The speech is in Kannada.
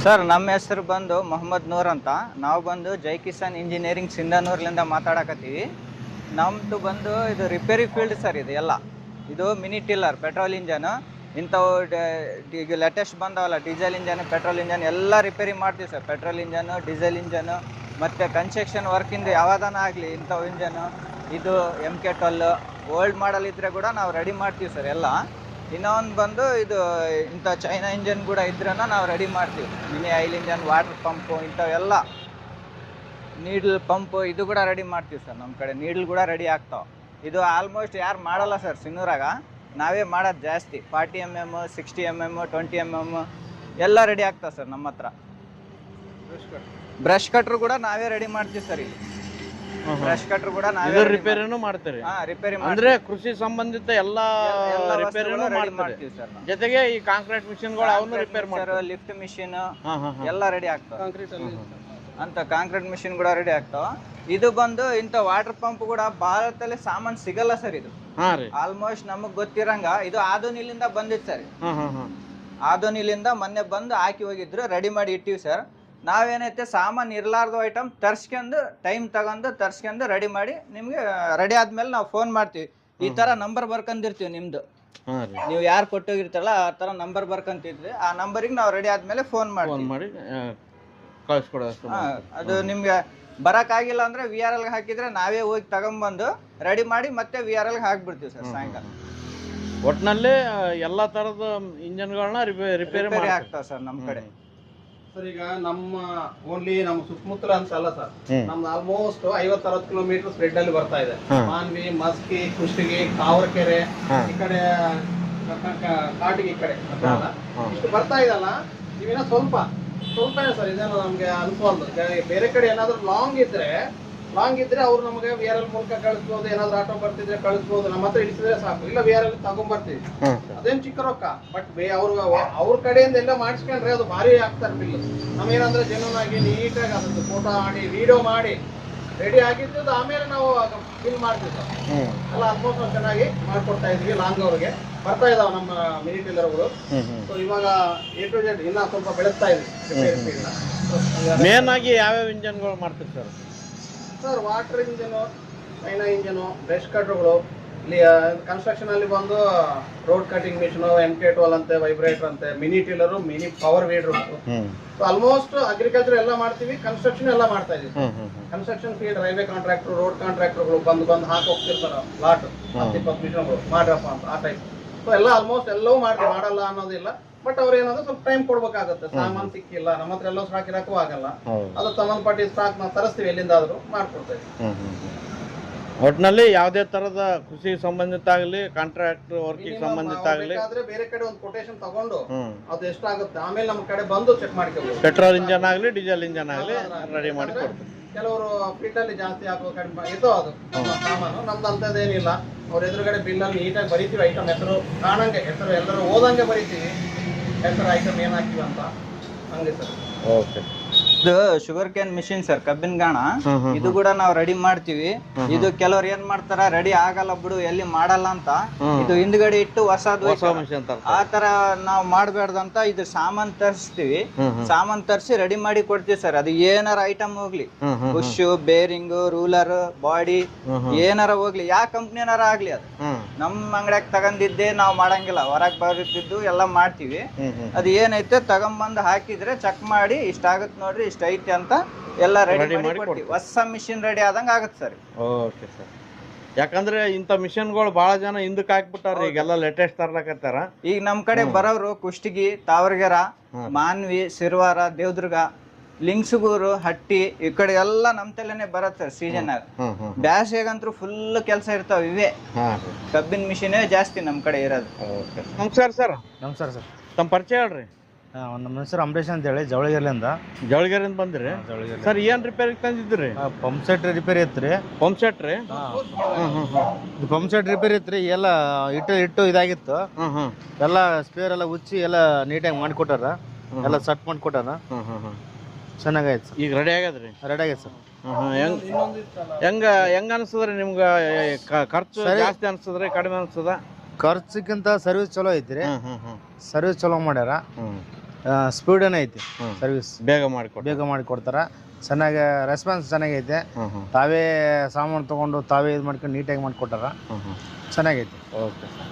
ಸರ್ ನಮ್ಮ ಹೆಸರು ಬಂದು ಮೊಹಮ್ಮದ್ ನೂರ್ ಅಂತ. ನಾವು ಬಂದು ಜೈ ಕಿಸಾನ್ ಇಂಜಿನಿಯರಿಂಗ್ ಸಿಂಧನೂರ್ಲಿಂದ ಮಾತಾಡಕತ್ತೀವಿ. ನಮ್ಮದು ಬಂದು ಇದು ರಿಪೇರಿ ಫೀಲ್ಡ್ ಸರ್. ಇದು ಎಲ್ಲ ಇದು ಮಿನಿ ಟಿಲ್ಲರ್, ಪೆಟ್ರೋಲ್ ಇಂಜನ್, ಇಂಥವು ಈಗ ಲೇಟೆಸ್ಟ್ ಬಂದವಲ್ಲ ಡೀಸೆಲ್ ಇಂಜನ್, ಪೆಟ್ರೋಲ್ ಇಂಜನ್ ಎಲ್ಲ ರಿಪೇರಿ ಮಾಡ್ತೀವಿ sir. Petrol engine, diesel engine, ಮತ್ತು ಕನ್ಸ್ಟ್ರಕ್ಷನ್ ವರ್ಕಿಂದ ಯಾವುದಾನ ಆಗಲಿ ಇಂಥವು ಇಂಜನು, ಇದು MK12 ಓಲ್ಡ್ ಮಾಡಲ್ ಇದ್ದರೆ ಕೂಡ ನಾವು ರೆಡಿ ಮಾಡ್ತೀವಿ ಸರ್ ಎಲ್ಲ. ಇನ್ನೊಂದು ಬಂದು ಇದು ಇಂಥ ಚೈನಾ ಇಂಜನ್ ಕೂಡ ಇದ್ರೂ ನಾವು ರೆಡಿ ಮಾಡ್ತೀವಿ. Mini oil engine, water pump, ಇಂಥವೆಲ್ಲ ನೀಡ್ಲ್ ಪಂಪು ಇದು ಕೂಡ ರೆಡಿ ಮಾಡ್ತೀವಿ ಸರ್. ನಮ್ಮ ಕಡೆ ನೀಡ್ಲ್ ಕೂಡ ರೆಡಿ ಆಗ್ತಾವೆ. ಇದು ಆಲ್ಮೋಸ್ಟ್ ಯಾರು ಮಾಡಲ್ಲ ಸರ್ ಸಿನ್ನೂರಾಗ, ನಾವೇ ಮಾಡೋದು ಜಾಸ್ತಿ. 40 mm, 60 mm, 20 mm ಎಲ್ಲ ರೆಡಿ ಆಗ್ತಾವೆ ಸರ್ ನಮ್ಮ ಹತ್ರ. ಬ್ರಷ್ ಕಟ್ರು ಕೂಡ ನಾವೇ ರೆಡಿ ಮಾಡ್ತೀವಿ ಸರ್. ಇಲ್ಲಿ ಬ್ರಷ್ ಕಟ್ರು ಕೂಡ ನಾವೇ ರಿಪೇರಿನೂ ಮಾಡ್ತೀರಿ. ರಿಪೇರಿ ಅಂದ್ರೆ ಕೃಷಿ ಸಂಬಂಧಿತ ಎಲ್ಲಾ ರಿಪೇರಿನೂ ಮಾಡ್ತೀವಿ ಸರ್. ಜೊತೆಗೆ ಈ ಕಾಂಕ್ರೀಟ್ ಮಿಷಿನ್ಗಳು ಅವನು ರಿಪೇರ್ ಮಾಡ್ತಾರೆ. ಲಿಫ್ಟ್ ಮಿಷಿನ್ ಎಲ್ಲ ರೆಡಿ ಆಗ್ತಾವ. ಅಂತ ಕಾಂಕ್ರೀಟ್ ಮಿಷಿನ್ ಕೂಡ ರೆಡಿ ಆಗ್ತಾವ. ಇದು ಬಂದು ಇಂಥ ವಾಟರ್ ಪಂಪ್ ಕೂಡ ಭಾರತದಲ್ಲಿ ಸಾಮಾನು ಸಿಗಲ್ಲ ಸರ್. ಇದು ಆಲ್ಮೋಸ್ಟ್ ನಮಗ್ ಗೊತ್ತಿರಂಗ ಇದು ಆದೋನಿಲಿಂದ ಬಂದಿತ್ತು ಸರ್. ಆದೋನಿಲಿಂದ ಮೊನ್ನೆ ಬಂದು ಹಾಕಿ ಹೋಗಿದ್ರು, ರೆಡಿ ಮಾಡಿ ಇಟ್ಟಿವಿ ಸರ್. ನಾವೇನೈತೆ ಸಾಮಾನು ಇರ್ಲಾರ್ದು ಐಟಮ್ ತರ್ಸ್ಕೊಂಡು ಟೈಮ್ ತಗೊಂಡು ತರ್ಸ್ಕೊಂಡು ರೆಡಿ ಮಾಡಿ ನಿಮ್ಗೆ ರೆಡಿ ಆದ್ಮೇಲೆ ನಾವು ಫೋನ್ ಮಾಡ್ತೀವಿ. ಈ ತರ ನಂಬರ್ ಬರ್ಕೊಂಡಿರ್ತೀವಿ ನಿಮ್ದು. ನೀವು ಯಾರು ಕೊಟ್ಟೋಗಿರ್ತಾರಲ್ಲ ಆ ತರ ನಂಬರ್ ಬರ್ಕೊಂತಿದ್ವಿ. ಆ ನಂಬರಿಗೆ ನಾವು ರೆಡಿ ಆದ್ಮೇಲೆ ಫೋನ್ ಮಾಡಿ ಕಳಿಸ್ಕೊಡೋದು. ಅದು ನಿಮ್ಗೆ ಬರಕ್ಕಾಗಿಲ್ಲ ಅಂದ್ರೆ VRL ಹಾಕಿದ್ರೆ ನಾವೇ ಹೋಗಿ ತಗೊಂಡ್ಬಂದು ರೆಡಿ ಮಾಡಿ ಮತ್ತೆ VRL ಹಾಕ್ಬಿಡ್ತೀವಿ ಸರ್ ಸಾಯಂಕಾಲ. ಒಟ್ನಲ್ಲಿ ಎಲ್ಲಾ ತರದ ಇಂಜನ್ಗಳನ್ನ ರಿಪೇರಿ ಆಗ್ತಾವ ಸರ್ ನಮ್ಮ ಕಡೆ. ಸರ್ ಈಗ ನಮ್ಮ ಓನ್ಲಿ ನಮ್ಮ ಸುತ್ತಮುತ್ತಲ ಅನ್ಸಲ್ಲ ಸರ್, ನಮ್ದು ಆಲ್ಮೋಸ್ಟ್ 50-60 ಕಿಲೋಮೀಟರ್ ಸ್ಪ್ರೆಡ್ ಅಲ್ಲಿ ಬರ್ತಾ ಇದೆ. ಮಾನ್ವಿ, ಮಸ್ಕಿ, ಕುಷ್ಟಗಿ, ಕಾವರಕೆರೆ, ಈ ಕಡೆ ಕಾಟಿಗೆ, ಈ ಕಡೆ ಇಷ್ಟು ಬರ್ತಾ ಇದಲ್ಲ. ನೀವೇನೋ ಸ್ವಲ್ಪ ಸರ್ ಇದೇನೋ ನಮ್ಗೆ ಅನ್ಸೋದು. ಬೇರೆ ಕಡೆ ಏನಾದ್ರು ಲಾಂಗ್ ಇದ್ರೆ ಅವ್ರು ನಮಗೆ VRL ಮೂಲಕ ಕಳಿಸ್ಬೋದು. ಏನಾದ್ರು ಆಟೋ ಬರ್ತಿದ್ರೆ ಕಳಿಸ್ಬೋದು. ನಮ್ಮ ಹತ್ರ ಇಳಿಸಿದ್ರೆ ಸಾಕು, ಇಲ್ಲ VRL ತಗೊಂಡ್ಬರ್ತೀವಿ. ಅದೇನ್ ಚಿಕ್ಕ ರೊಕ್ಕ, ಬಟ್ ಅವ್ರ ಕಡೆಯಿಂದ ಎಲ್ಲ ಮಾಡಿಸ್ಕೊಂಡ್ರೆ ಅದು ಭಾರಿ ಆಗ್ತಾರೆ ಬಿಲ್. ನಮ್ಗೇನಂದ್ರೆ ಜೆನ್ಯೂನ್ ಆಗಿ ನೀಟಾಗಿ ಅದನ್ನು ಫೋಟೋ ಮಾಡಿ ವಿಡಿಯೋ ಮಾಡಿ ರೆಡಿ ಆಗಿದ್ದು ಆಮೇಲೆ ನಾವು ಬಿಲ್ ಮಾಡ್ತೀವಿ ಸರ್. ಎಲ್ಲ ಆಲ್ಮೋಸ್ಟ್ ನಾವು ಚೆನ್ನಾಗಿ ಮಾಡ್ಕೊಡ್ತಾ ಇದೀವಿ. ಲಾಂಗ್ ಅವ್ರಿಗೆ ಬರ್ತಾ ಇದಾವೆ ನಮ್ಮ ಮಿನಿ ಟೀಲರ್ಗಳು. ಸೊ ಇವಾಗ A to Z ಇನ್ನ ಸ್ವಲ್ಪ ಬೆಳೆಸ್ತಾ ಇದೀವಿ. ಮೇನ್ ಆಗಿ ಯಾವ್ಯಾವ ಇಂಜನ್ಗಳು ಮಾಡ್ತೀವಿ ಸರ್? Sir water engine, China engine, brush ಕಟ್ರುಗಳು, ಇಲ್ಲಿ ಕನ್ಸ್ಟ್ರಕ್ಷನ್ ಅಲ್ಲಿ ಬಂದು ರೋಡ್ ಕಟಿಂಗ್ ಮಿಷನ್, MK12 ಅಂತೆ, ವೈಬ್ರೇಟರ್ ಅಂತೆ, mini tiller, mini power weeder. So almost agriculture ಎಲ್ಲ ಮಾಡ್ತೀವಿ, ಕನ್ಸ್ಟ್ರಕ್ಷನ್ ಎಲ್ಲ ಮಾಡ್ತಾ ಇದೀವಿ. Construction field, railway contractor, road ಕಾಂಟ್ರಾಕ್ಟರ್ಗಳು ಬಂದು ಹಾಕಿ ಹೋಗ್ತಿರ್ತಾರ ಲಾಟ್ 10-20 ಮಿಷನ್ಗಳು ಮಾಡ್ರಪ್ಪ ಅಂತ ಆ ಟೈಪ್. ಸೊ ಎಲ್ಲ ಆಲ್ಮೋಸ್ಟ್ ಎಲ್ಲವೂ ಮಾಡ್ತೀವಿ, ಮಾಡಲ್ಲ ಅನ್ನೋದಿಲ್ಲ. ಬಟ್ ಅವ್ರು ಏನಂದ್ರೆ ಸ್ವಲ್ಪ ಟೈಮ್ ಕೊಡ್ಬೇಕಾಗತ್ತೆ. ಸಾಮಾನು ಸಿಕ್ಕಿಲ್ಲ, ನಮ್ಮ ಹತ್ರ ಎಲ್ಲ ಸ್ಟಾಕ್ ಇರಕ್ಕೂ ಆಗಲ್ಲ. ಅದು ಸಂಬಂಧಪಟ್ಟ ಸ್ಟಾಕ್ ನಾವು ತರಿಸ್ತೀವಿ, ಎಲ್ಲಿಂದಾದ್ರೂ ಮಾಡ್ಕೊಡ್ತಾ ಇದೀವಿ. ಒಟ್ನಲ್ಲಿ ಯಾವುದೇ ತರದ ಕೃಷಿ ಸಂಬಂಧಿತ ಆಗಲಿ, ಕಾಂಟ್ರಾಕ್ಟ್ ವರ್ಕಿಂಗ್ ಸಂಬಂಧಿತ ಆಗಲಿ, ಬೇರೆ ಕಡೆ ಒಂದು ಕೊಟೇಶನ್ ತಗೊಂಡು ಅದು ಎಷ್ಟಾಗುತ್ತೆ ಆಮೇಲೆ ನಮ್ಮ ಕಡೆ ಬಂದು ಚೆಕ್ ಮಾಡ್ಕೋಬಹುದು. ಪೆಟ್ರೋಲ್ ಇಂಜನ್ ಆಗಲಿ, ಡೀಸೆಲ್ ಇಂಜನ್ ಆಗಲಿ ರೆಡಿ ಮಾಡಿ ಕೊಡ್ತೀವಿ. ಕೆಲವರು ಫೀಲ್ಡ್ ಅಲ್ಲಿ ಜಾಸ್ತಿ ಹಾಕೋ ಕಡಿಮೆ ಇದು ಅದು ಸಾಮಾನು. ನಮ್ದು ಅಂತದೇನಿಲ್ಲ. ಅವ್ರ ಎದುರುಗಡೆ ಬಿಲ್ ಅಲ್ಲಿ ನೀಟಾಗಿ ಬರೀತೀವಿ. ಐಟಮ್ ಹೆಸರು ಕಾಣಂಗೆ, ಹೆಸರು ಎಲ್ಲರೂ ಓದಂಗೆ ಬರೀತೀವಿ. ಹೆಸರು ಐಟಮ್ ಏನ್ ಹಾಕಿವಿ ಅಂತ ಹಂಗೆ ಸರ್. ಓಕೆ. ಇದು ಶುಗರ್ ಕ್ಯಾನ್ ಮಿಷಿನ್ ಸರ್, ಕಬ್ಬಿನ ಗಾಣ. ಇದು ಕೂಡ ನಾವು ರೆಡಿ ಮಾಡ್ತೀವಿ. ಇದು ಕೆಲವ್ರು ಏನ್ ಮಾಡ್ತಾರ, ರೆಡಿ ಆಗಲ್ಲ ಬಿಡು ಎಲ್ಲಿ ಮಾಡಲ್ಲ ಅಂತ ಇದು ಹಿಂದ್ಗಡೆ ಇಟ್ಟು ಹೊಸದು ಆ ತರ ನಾವು ಮಾಡ್ಬೇಡ್ದಂತ ಇದು ಸಾಮಾನ್ ತರಿಸ್ತೀವಿ. ಸಾಮಾನ್ ತರಿಸಿ ರೆಡಿ ಮಾಡಿ ಕೊಡ್ತೀವಿ ಸರ್. ಅದು ಏನಾರ ಐಟಮ್ ಹೋಗ್ಲಿ, ಬುಷ್, ಬೇರಿಂಗ್, ರೂಲರ್, ಬಾಡಿ ಏನಾರ ಹೋಗ್ಲಿ, ಯಾವ ಕಂಪ್ನಿನಾರ ಆಗ್ಲಿ, ಅದು ನಮ್ ಅಂಗಡಿಯಾಗ ತಗೊಂಡಿದ್ದೆ ನಾವು ಮಾಡಂಗಿಲ್ಲ. ಹೊರಗ್ ಬರುತ್ತಿದ್ದು ಎಲ್ಲ ಮಾಡ್ತೀವಿ. ಅದು ಏನೈತೆ ತಗೊಂಬಂದು ಹಾಕಿದ್ರೆ ಚೆಕ್ ಮಾಡಿ ಇಷ್ಟ ಆಗತ್ ನೋಡ್ರಿ, ಇಷ್ಟ ಐತಿ ಅಂತ ಎಲ್ಲ ರೆಡಿ ಮಾಡಿ ಕೊಡ್ತೀವಿ. ಹೊಸ ಮಿಷಿನ್ ರೆಡಿ ಆದಂಗ ಆಗತ್ತೆ ಸರ್. Okay sir. ಯಾಕಂದ್ರೆ ಇಂಥ ಮಿಷನ್ಗಳು ಬಹಳ ಜನ ಹಿಂದಕ್ಕೆ ಹಾಕ್ಬಿಟ್ಟಾರ, ಈಗೆಲ್ಲ ಲೇಟೆಸ್ಟ್ ತರ್ಲಕತ್ತಾರ. ಈಗ ನಮ್ ಕಡೆ ಬರೋರು ಕುಷ್ಟಗಿ, ತಾವರಗೆರ, ಮಾನ್ವಿ, ಸಿರ್ವಾರ, ದೇವದುರ್ಗ, ಲಿಂಗ್ಸುಗೂರು, ಹಟ್ಟಿ ಈ ಕಡೆ ಎಲ್ಲ ನಮ್ ತಲೆನೆ ಬರತ್ತೆ ಸರ್. ಸೀಸನ್ ಆಗ ಬ್ಯಾಸಿಗಂತೂ ಫುಲ್ ಕೆಲಸ ಇರ್ತಾವ. ಇವೇ ಕಬ್ಬಿನ ಮಿಷಿನೇ ಜಾಸ್ತಿ ನಮ್ ಕಡೆ ಇರೋದು. ನಮಸ್ಕಾರ ಸರ್. ನಮಸ್ಕಾರ ಸರ್. ತಮ್ಮ ಪರಿಚಯ ಹೇಳ್ರಿ. ನಮ್ಮ ಹೆಸರು ಅಂಬರೀಶ್ ಅಂತ ಹೇಳಿ, ಜವಳಗಿರಿಯಿಂದ ಬಂದ್ರಿ ಸರ್. ಏನ್ ರಿಪೇರಿ ತಂದಿದ್ರಿ? ಪಂಪ್ ಸೆಟ್ ರಿಪೇರಿ ಇತ್ರಿ. ಪಂಪ್ ಸೆಟ್ ರೀ? ಪಂಪ್ ಸೆಟ್ ರಿಪೇರಿ ಇತ್ರಿ. ಎಲ್ಲ ಇಟ್ಟು ಇದಾಗಿತ್ತು. ಎಲ್ಲ ಸ್ಪೇರ್ ಎಲ್ಲ ಉಚ್ಚಿ ಎಲ್ಲ ನೀಟಾಗಿ ಮಾಡಿಕೊಟ್ಟಾರ. ಎಲ್ಲ ಸೆಟ್ ಮಾಡಿಕೊಟ್ಟಾರ. ಚೆನ್ನಾಗೈತೆ ಸರ್. ಈಗ ರೆಡಿ ಆಗ್ಯದ್ರಿ? ರೆಡಿ ಆಗೈತೆ ಸರ್. ಹೆಂಗ ಅನ್ಸದ್ರಿ ನಿಮ್ಗ? ಖರ್ಚು ಜಾಸ್ತಿ ಅನ್ಸದ್ರಿ, ಕಡಿಮೆ ಅನ್ಸದ? ಖರ್ಚಿಗಿಂತ ಸರ್ವಿಸ್ ಚಲೋ ಐತ್ರಿ. ಸರ್ವಿಸ್ ಚಲೋ ಮಾಡ್ಯಾರ. ಸ್ಪೀಡನೇ ಐತಿ ಹ್ಮ್. ಸರ್ವಿಸ್ ಬೇಗ ಮಾಡಿಕೊಡಿ. ಬೇಗ ಮಾಡಿಕೊಡ್ತಾರ. ಚೆನ್ನಾಗಿ ರೆಸ್ಪಾನ್ಸ್ ಚೆನ್ನಾಗೈತೆ. ಹ್ಮ್ ಹ್ಮ್ ತಾವೇ ಸಾಮಾನು ತೊಗೊಂಡು ತಾವೇ ಇದು ಮಾಡ್ಕೊಂಡು ನೀಟಾಗಿ ಮಾಡಿಕೊಟ್ಟಾರ. ಹ್ಮ್ ಹ್ಮ್ ಚೆನ್ನಾಗೈತಿ. Okay sir.